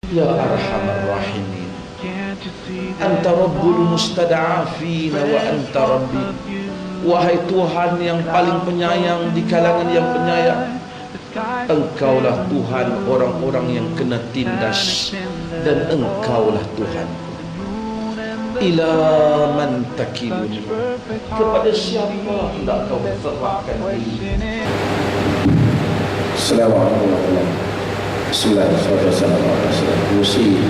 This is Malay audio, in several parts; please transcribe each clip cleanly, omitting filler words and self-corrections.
Ya Arhamar Rahimin, Anta Rabbul Mustada'afin wa Anta Rabbi. Wahai Tuhan yang paling penyayang di kalangan yang penyayang, Engkaulah Tuhan orang-orang yang kena tindas, dan Engkaulah Tuhan. Ila man takilun, kepada siapa hendak kau serahkan diri? Assalamualaikum warahmatullahi wabarakatuh. Bismillahirrahmanirrahim. Musi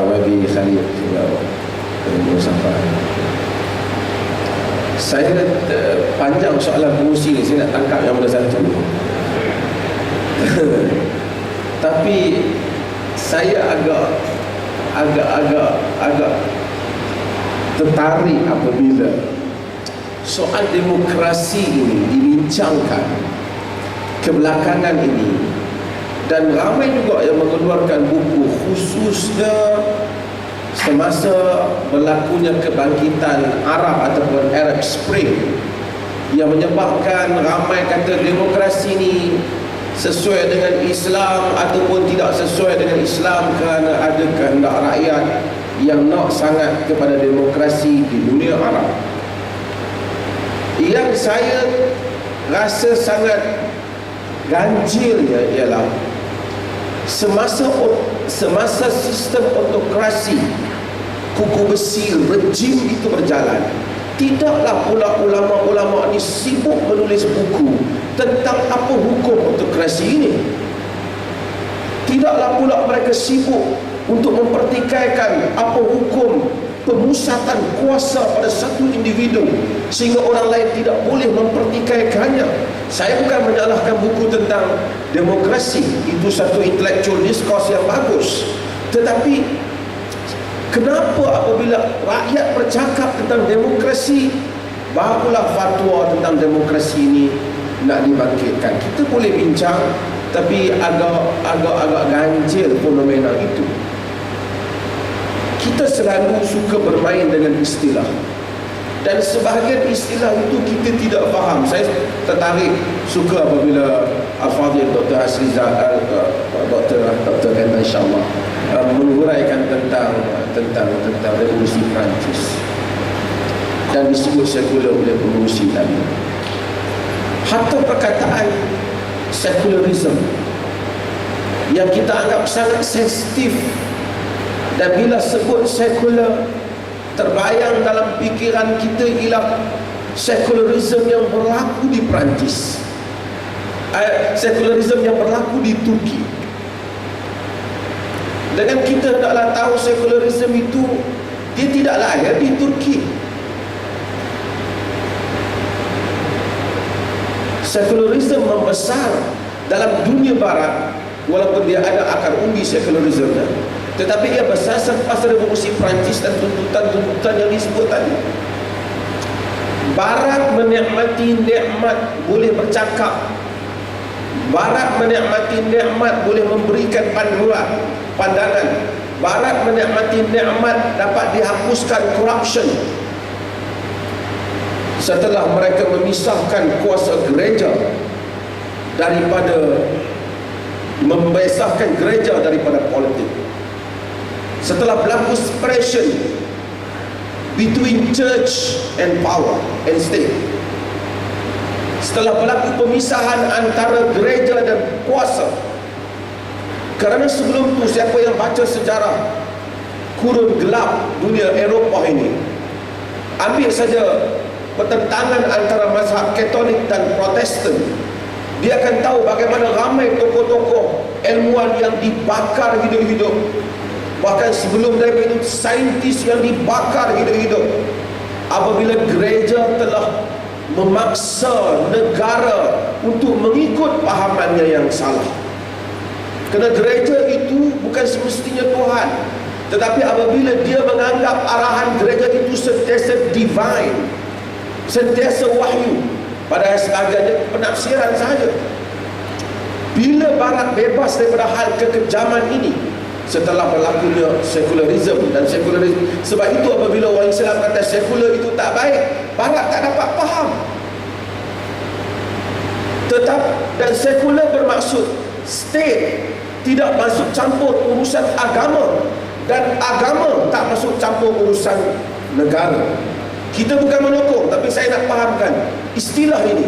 Wabi Khalid juga sampai. Saya panjang soalan fungsi ni, saya nak tangkap yang mana satu. Tapi saya agak tertarik apabila soal demokrasi ini dibincangkan kebelakangan ini, dan ramai juga yang mengeluarkan buku khususnya semasa berlakunya kebangkitan Arab ataupun Arab Spring, yang menyebabkan ramai kata demokrasi ini sesuai dengan Islam ataupun tidak sesuai dengan Islam, kerana ada kehendak rakyat yang nak sangat kepada demokrasi di dunia Arab. Yang saya rasa sangat ganjilnya ialah semasa sistem autokrasi kuku besi rejim itu berjalan, tidaklah pula ulama-ulama ni sibuk menulis buku tentang apa hukum autokrasi ini. Tidaklah pula mereka sibuk untuk mempertikaikan apa hukum pemusatan kuasa pada satu individu sehingga orang lain tidak boleh mempertikaikannya. Saya bukan menyalahkan buku tentang demokrasi, itu satu intellectual discourse yang bagus. Tetapi kenapa apabila rakyat bercakap tentang demokrasi, barulah fatwa tentang demokrasi ini nak dibangkitkan? Kita boleh bincang, tapi agak ganjil fenomena itu. Kita selalu suka bermain dengan istilah, dan sebahagian istilah itu kita tidak faham. Saya tertarik, suka apabila Al-Fadhil Dr. Hasrizal Dr. Kenta insyaAllah menguraikan tentang revolusi Perancis, dan disebut sekular oleh pengurusi tadi. Hatta perkataan secularism yang kita anggap sangat sensitif, dan bila sebut sekular, terbayang dalam fikiran kita ialah sekularisme yang berlaku di Perancis, sekularisme yang berlaku di Turki. Dengan kita hendaklah tahu sekularisme itu dia tidak lahir di Turki. Sekularisme membesar dalam dunia barat, walaupun dia ada akar umbi sekularisme, tetapi ia besar selepas revolusi Perancis dan tuntutan-tuntutan yang disebut tadi. Barat menikmati nikmat boleh bercakap, Barat menikmati nikmat boleh memberikan pandangan, Barat menikmati nikmat dapat dihapuskan corruption setelah mereka memisahkan kuasa gereja daripada memisahkan gereja daripada politik. Setelah berlaku separation between church and power and state, setelah berlaku pemisahan antara gereja dan kuasa. Kerana sebelum tu, siapa yang baca sejarah kurun gelap dunia Eropah ini, ambil saja pertentangan antara mazhab Katolik dan Protestan, dia akan tahu bagaimana ramai tokoh-tokoh ilmuwan yang dibakar hidup-hidup. Bahkan sebelum daripada itu, saintis yang dibakar hidup-hidup apabila gereja telah memaksa negara untuk mengikut pahamannya yang salah. Kerana gereja itu bukan semestinya Tuhan, tetapi apabila dia menganggap arahan gereja itu sentiasa divine, sentiasa wahyu, padahal sebagiannya penafsiran sahaja. Bila Barat bebas daripada hal kekejaman ini setelah berlakunya sekularisme dan sekularisme, sebab itu apabila orang Islam kata sekular itu tak baik, Barat tak dapat faham. Dan sekular bermaksud state tidak masuk campur urusan agama, dan agama tak masuk campur urusan negara. Kita bukan menyokong, tapi saya nak fahamkan istilah ini.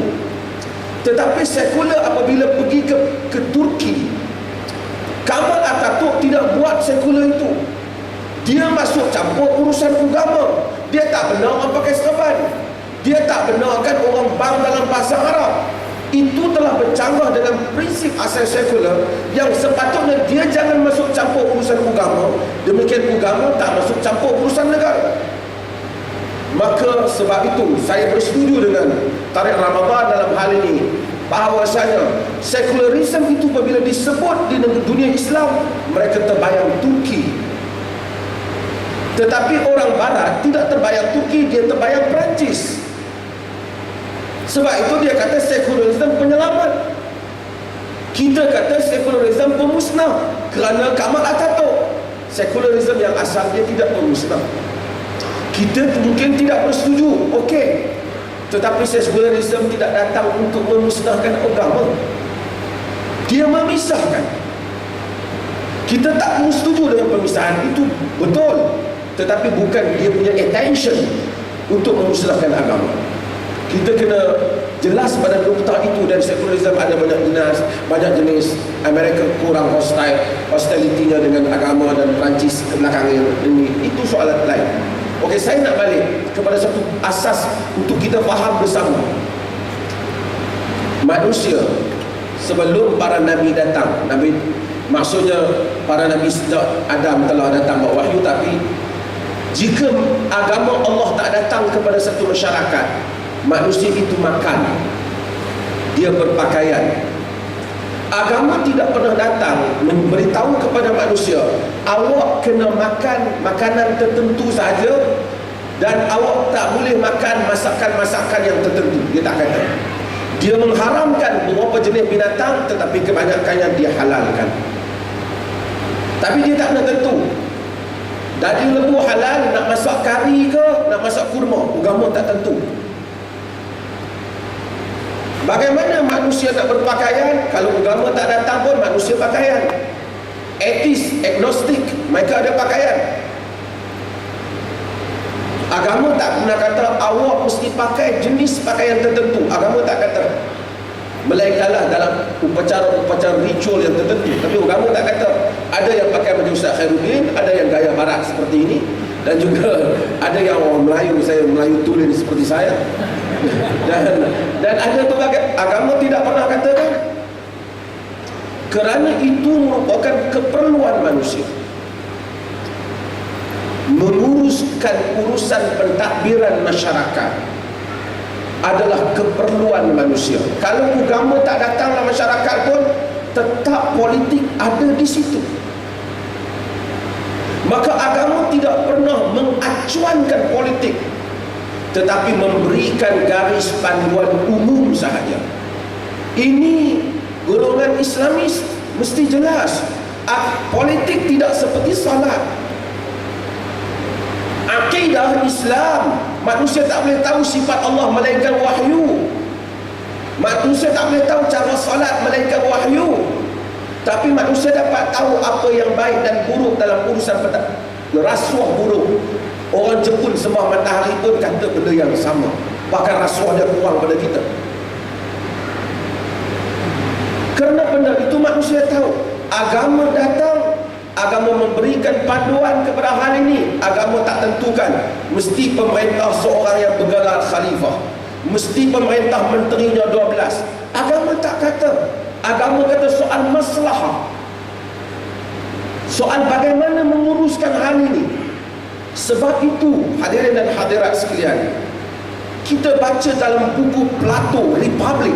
Tetapi sekular apabila pergi ke Turki, Kemal Atatürk tidak buat sekular itu. Dia masuk campur urusan agama. Dia tak benar orang pakai serban. Dia tak benarkan orang bang dalam bahasa Arab. Itu telah bercanggah dengan prinsip asas sekular yang sepatutnya dia jangan masuk campur urusan agama. Demikian agama tak masuk campur urusan negara. Maka sebab itu saya bersetuju dengan Tariq Ramadan dalam hal ini, bahawasanya sekularisme itu apabila disebut di dunia Islam, mereka terbayang Turki. Tetapi orang Barat tidak terbayang Turki, dia terbayang Perancis. Sebab itu dia kata sekularisme penyelamat. Kita kata sekularisme pemusnah, kerana Kemal Atatürk sekularisme yang asal dia tidak pemusnah. Kita mungkin tidak bersetuju, okey, tetapi sekularisme tidak datang untuk memusnahkan agama. Dia memisahkan. Kita tak setuju dengan pemisahan itu, betul, tetapi bukan dia punya intention untuk memusnahkan agama. Kita kena jelas pada nukta itu. Dan sekularisme ada banyak jenis. Amerika kurang hostility-nya dengan agama, dan Perancis kebelakangnya ini. Itu soalan lain. Okey, saya nak balik kepada satu asas untuk kita faham bersama. Manusia sebelum para nabi datang, maksudnya para nabi sejak Adam telah datang bawa wahyu, tapi jika agama Allah tak datang kepada satu masyarakat, manusia itu makan, dia berpakaian. Agama tidak pernah datang memberitahu kepada manusia, awak kena makan makanan tertentu saja, dan awak tak boleh makan masakan-masakan yang tertentu. Dia tak kata. Dia mengharamkan beberapa jenis binatang, tetapi kebanyakannya dia halalkan. Tapi dia tak pernah tentu. Daging lembu halal, nak masak kari ke, nak masak kurma, agama tak tentu. Bagaimana manusia nak berpakaian? Kalau agama tak datang pun manusia pakaian. Atheist, agnostik, mereka ada pakaian. Agama tak pernah kata awak mesti pakai jenis pakaian tertentu. Agama tak kata. Melainkanlah dalam upacara ritual yang tertentu. Tapi agama tak kata. Ada yang pakai macam Ustaz Khairuddin, ada yang gaya barat seperti ini, dan juga ada yang orang Melayu, saya Melayu tulen seperti saya. Dan ada pelbagai agama tidak pernah katakan. Kerana itu merupakan keperluan manusia. Menguruskan urusan pentadbiran masyarakat adalah keperluan manusia. Kalau agama tak datang dalam masyarakat pun, tetap politik ada di situ. Maka agama tidak pernah mengacuankan politik, tetapi memberikan garis panduan umum sahaja. Ini golongan Islamis mesti jelas. Politik tidak seperti salat. Akidah Islam, manusia tak boleh tahu sifat Allah melainkan wahyu. Manusia tak boleh tahu cara salat melainkan wahyu. Tapi manusia dapat tahu apa yang baik dan buruk dalam urusan rasuah buruk. Orang Jepun sembah matahari pun kata benda yang sama, bahkan rasuah dia kurang pada kita. Kerana benda itu manusia tahu. Agama datang, agama memberikan panduan kepada hal ini. Agama tak tentukan mesti pemerintah seorang yang bergelar khalifah, mesti pemerintah menterinya 12. Agama tak kata. Agama kata soal maslahah, soal bagaimana menguruskan hal ini. Sebab itu hadirin dan hadirat sekalian, kita baca dalam buku Plato, Republic.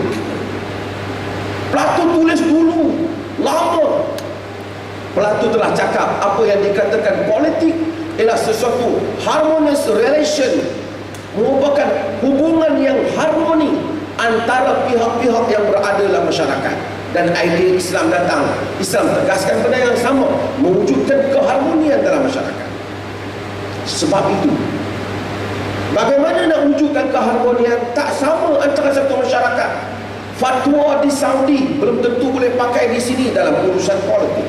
Plato tulis dulu, lama. Plato telah cakap apa yang dikatakan politik ialah sesuatu harmonious relation, merupakan hubungan yang harmoni antara pihak-pihak yang berada dalam masyarakat. Dan idea Islam datang, Islam tegaskan benda yang sama, mewujudkan keharmonian dalam masyarakat. Sebab itu, bagaimana nak wujudkan keharmonian? Tak sama antara satu masyarakat. Fatwa di Saudi belum tentu boleh pakai di sini dalam urusan politik.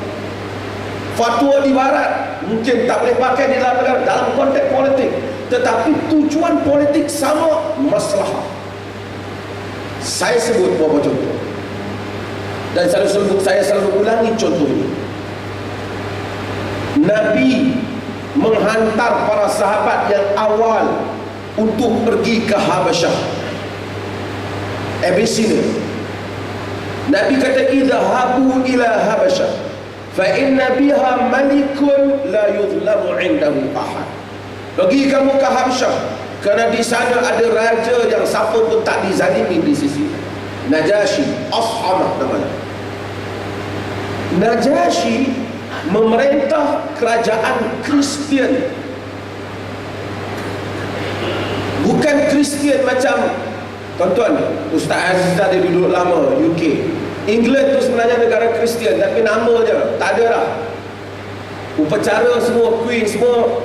Fatwa di Barat mungkin tak boleh pakai di dalam negara dalam konteks politik. Tetapi tujuan politik sama, maslahah. Saya sebut beberapa contoh. Dan saya selalu ulangi contoh ini. Nabi menghantar para sahabat yang awal untuk pergi ke Habasyah, Abyssinia. Nabi kata, idhahabu ila Habasyah fa inna biha malikun la yuzlamu indahu ahad. Pergi kamu ke Habasyah, kerana di sana ada raja yang siapa pun tak dizalimi di sisi. Najasyi, Ashamah namanya. Najasyi memerintah kerajaan Kristian. Bukan Kristian macam tuan-tuan, Ustaz Aziz tadi duduk lama UK. England tu sebenarnya negara Kristian, tapi nama je, tak ada dah. Upacara semua, queen semua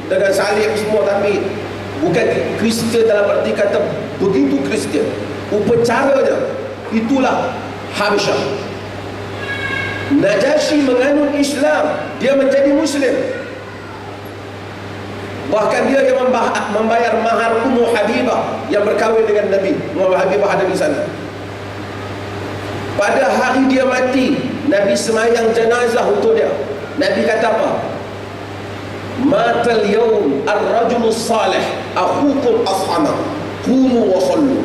dengan salib semua, tapi bukan Kristian dalam arti kata begitu Kristian. Upacara je. Itulah Habasyah. Najasyi menganut Islam, dia menjadi Muslim. Bahkan dia yang membayar mahar Ummu Habibah yang berkahwin dengan Nabi. Ummu Habibah ada di sana. Pada hari dia mati, Nabi semayang jenazah untuk dia. Nabi kata apa? Matal yawm ar-rajulus salih akhukum ashama qumu wa sallu.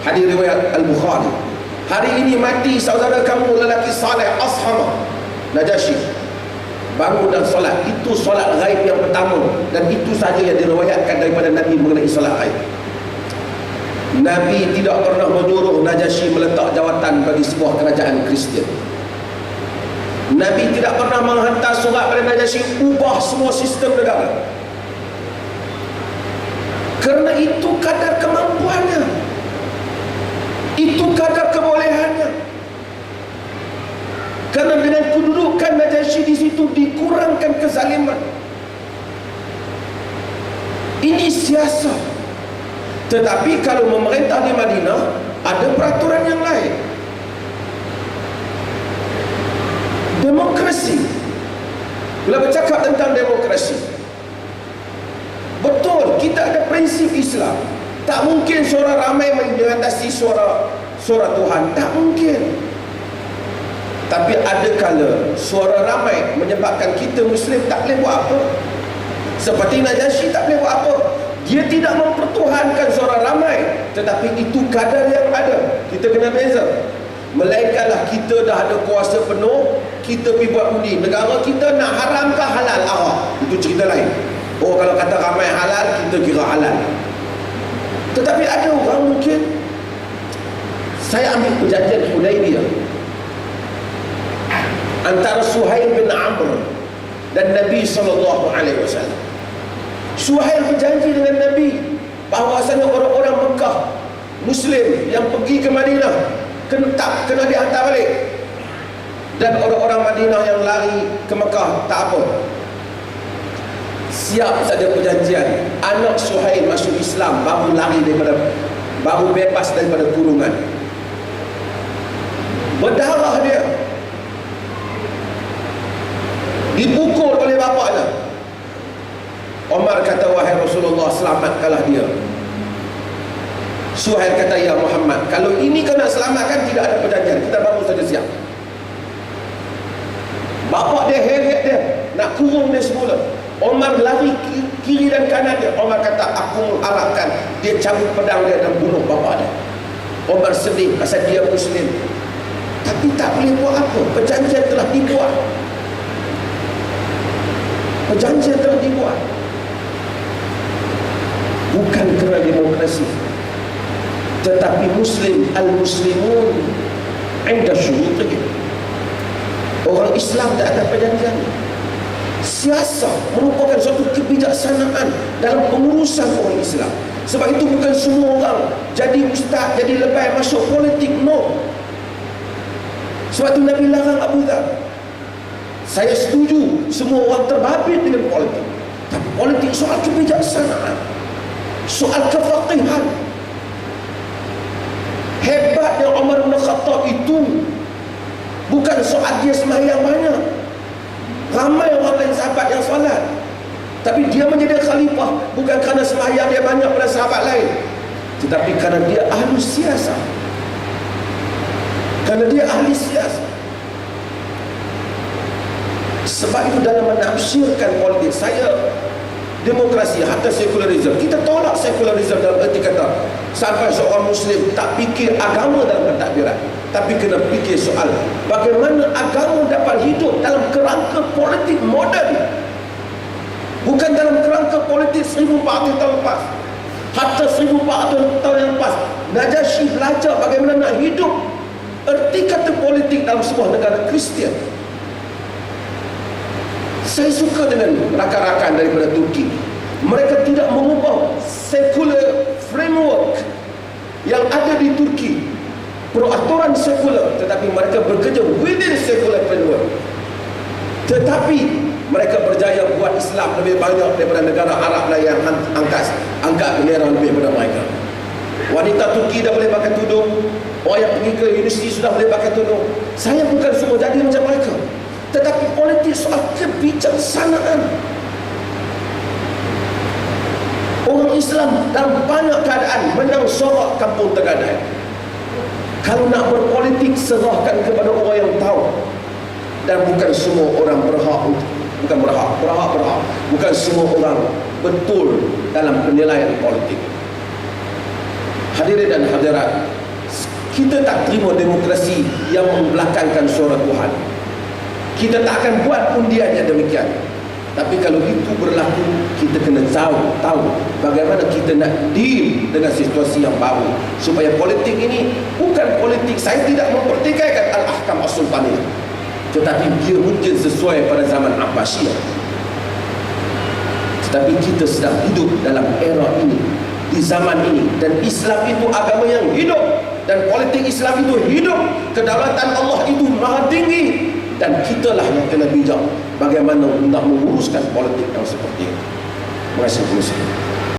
Hadis riwayat Al-Bukhari. Hari ini mati saudara kamu lelaki saleh Ashama, Najasyi. Bangun dan solat. Itu solat ghaib yang pertama, dan itu saja yang diriwayatkan daripada Nabi mengenai solat ghaib. Nabi tidak pernah menyuruh Najasyi meletak jawatan bagi sebuah kerajaan Kristian. Nabi tidak pernah menghantar surat pada Najasyi ubah semua sistem negara. Kerana itu kadar kemampuannya, itu kadar kebolehannya. Kerana dengan kedudukan Najasyi di situ dikurangkan kezaliman. Ini siasat. Tetapi kalau memerintah di Madinah, ada peraturan yang lain. Demokrasi. Bila bercakap tentang demokrasi, betul, kita ada prinsip Islam. Tak mungkin suara ramai mengatasi suara Tuhan. Tak mungkin. Tapi ada kala suara ramai menyebabkan kita Muslim tak boleh buat apa. Seperti Najasyi tak boleh buat apa. Dia tidak mempertuhankan suara ramai, tetapi itu kadar yang ada. Kita kena beza. Melainkanlah kita dah ada kuasa penuh, kita pergi buat undi. Negara kita nak haramkah halal arak, itu cerita lain. Oh, kalau kata ramai halal, kita kira halal. Tetapi ada orang mungkin, saya ambil perjanjian Hudaibiyah antara Suhail bin Amr dan Nabi SAW. Suhail berjanji dengan Nabi bahawasanya orang-orang Mekah Muslim yang pergi ke Madinah kena dihantar balik, dan orang-orang Madinah yang lari ke Mekah tak apa. Siap saja perjanjian. Anak Suhail masuk Islam, baru bebas daripada kurungan. Berdarah dia, dipukul oleh bapaknya. Omar kata, wahai Rasulullah, selamatkanlah dia. Suhail kata, ya Muhammad, kalau ini kau nak selamatkan, tidak ada perjanjian, kita baru saja siap. Bapak dia heret dia, nak kurung dia semula. Omar lari kiri dan kanan dia. Omar kata, aku mengharapkan dia cabut pedang dia dan bunuh bapa dia. Omar sedih pasal dia Muslim, tapi tak boleh buat apa. Perjanjian telah dibuat. Perjanjian telah dibuat. Bukan kerana demokrasi, tetapi Muslim, al-Muslimun inda syurutihim. Orang Islam tak ada perjanjian. Siasat merupakan suatu kebijaksanaan dalam pengurusan orang Islam. Sebab itu bukan semua orang jadi ustaz, jadi lebay masuk politik. No. Sebab itu Nabi larang Abu Dhar. Saya setuju semua orang terbabit dengan politik, tapi politik soal kebijaksanaan, soal kefaqihan. Hebatnya Umar bin Khattab itu bukan soal dia sembahyang banyak. Ramai orang lain sahabat yang solat, tapi dia menjadi khalifah bukan kerana sembahyang dia banyak pada sahabat lain, tetapi kerana dia ahli siasat. Kerana dia ahli siasat. Sebab itu dalam menafsirkan politik, saya demokrasi hatta sekularisme, kita tolak sekularisme dalam erti kata sampai seorang Muslim tak fikir agama dalam pentadbiran, tapi kena fikir soal bagaimana agama dapat hidup dalam kerangka politik moden, bukan dalam kerangka politik 1400 tahun lepas. Hatta 1400 tahun yang lepas, Najasyi belajar bagaimana nak hidup erti kata politik dalam sebuah negara Kristian. Saya suka dengan rakan-rakan daripada Turki. Mereka tidak mengubah secular framework yang ada di Turki, peraturan sekular, tetapi mereka bekerja within secular framework. Tetapi mereka berjaya buat Islam lebih banyak daripada negara Arab lain yang angkat bendera lebih daripada mereka. Wanita Turki dah boleh pakai tudung, orang yang pergi ke universiti sudah boleh pakai tudung. Saya bukan semua jadi macam mereka, tetapi politik soal kebijaksanaan. Orang Islam dalam banyak keadaan menang sorak kampung Tegadai. Kalau nak berpolitik, serahkan kepada orang yang tahu. Dan bukan semua orang berhak, bukan semua orang betul dalam penilaian politik. Hadirin dan hadirat, kita tak terima demokrasi yang membelakangkan suara Tuhan. Kita tak akan buat undian yang demikian. Tapi kalau itu berlaku, kita kena tahu bagaimana kita nak deal dengan situasi yang baru, supaya politik ini bukan politik, saya tidak mempertikaikan Al-Ahkam As-Sultaniyah, tetapi dia mungkin sesuai pada zaman Abbasiyah. Tetapi kita sedang hidup dalam era ini, di zaman ini, dan Islam itu agama yang hidup, dan politik Islam itu hidup. Kedaulatan Allah itu maha tinggi, dan kitalah yang kena bijak bagaimana nak menguruskan politik yang seperti itu. Terima kasih.